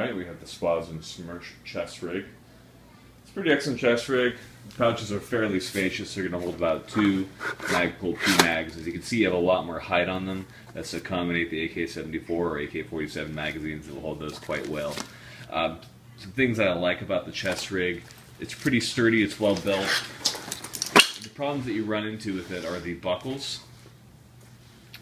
Alright, we have the SPOSN Smersh Chestrig. It's a pretty excellent chest rig. The pouches are fairly spacious. They're going to hold about 2 Magpul 2 mags. As you can see, you have a lot more height on them. That's to accommodate the AK-74 or AK-47 magazines. It will hold those quite well. Some things that I like about the chest rig: it's pretty sturdy, it's well built. The problems that you run into with it are the buckles.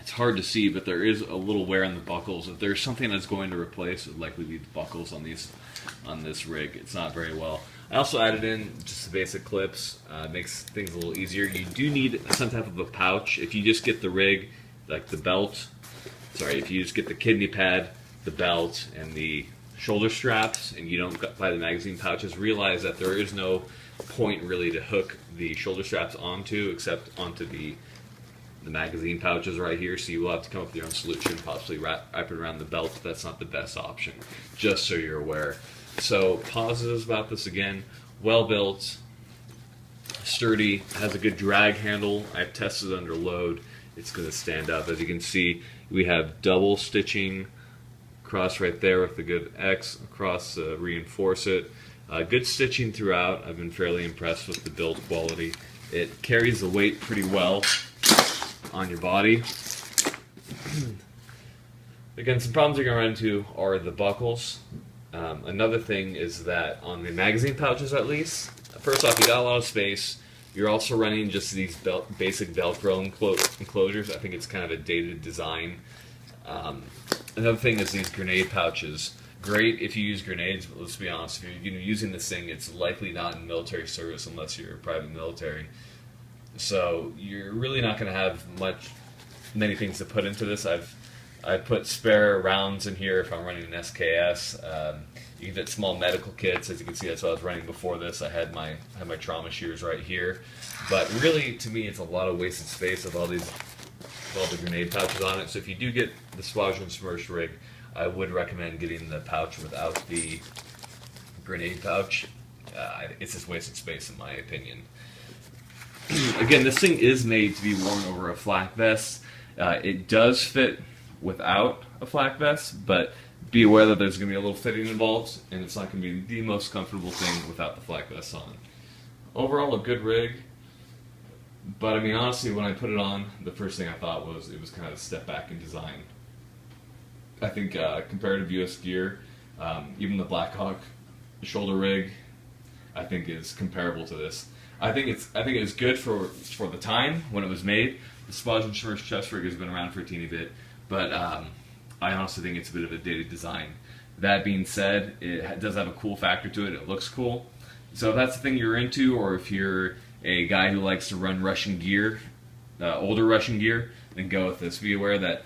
It's hard to see, but there is a little wear on the buckles. If there's something that's going to replace, it would likely be the buckles on this rig. It's not very well. I also added in just the basic clips. Makes things a little easier. You do need some type of a pouch. If you just get the rig, like the belt, if you just get the kidney pad, the belt, and the shoulder straps, and you don't buy the magazine pouches, realize that there is no point really to hook the shoulder straps onto, except onto the magazine pouches right here. So you will have to come up with your own solution, possibly wrap it around the belt, but that's not the best option, just so you're aware. So positives about this: again, well built, sturdy, has a good drag handle. I've tested it under load. It's going to stand up. As you can see, we have double stitching across right there with a good X across to reinforce it. Good stitching throughout. I've been fairly impressed with the build quality. It carries the weight pretty well on your body. Again, some problems you're going to run into are the buckles. Another thing is that on the magazine pouches, at least, first off, you got a lot of space. You're also running just these basic Velcro enclosures. I think it's kind of a dated design. Another thing is these grenade pouches. Great if you use grenades, but let's be honest, if you're using this thing, it's likely not in military service unless you're private military. So you're really not going to have many things to put into this. I put spare rounds in here if I'm running an SKS. You can get small medical kits. As you can see, that's what I was running before this. I had my trauma shears right here. But really, to me, it's a lot of wasted space with all the grenade pouches on it. So if you do get the SPOSN Smersh rig, I would recommend getting the pouch without the grenade pouch. It's just wasted space, in my opinion. Again, this thing is made to be worn over a flak vest. It does fit without a flak vest, but be aware that there's going to be a little fitting involved, and it's not going to be the most comfortable thing without the flak vest on. Overall, a good rig, but I mean, honestly, when I put it on, the first thing I thought was it was kind of a step back in design. I think comparative U.S. gear, even the Blackhawk shoulder rig, I think is comparable to this. I think it's good for the time when it was made. The SPOSN Smersh chest rig has been around for a teeny bit, but I honestly think it's a bit of a dated design. That being said, it does have a cool factor to it. It looks cool. So if that's the thing you're into, or if you're a guy who likes to run Russian gear, older Russian gear, then go with this. Be aware that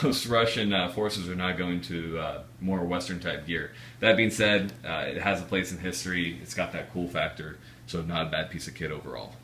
most Russian forces are not going to more Western type gear. That being said, it has a place in history. It's got that cool factor, so not a bad piece of kit overall.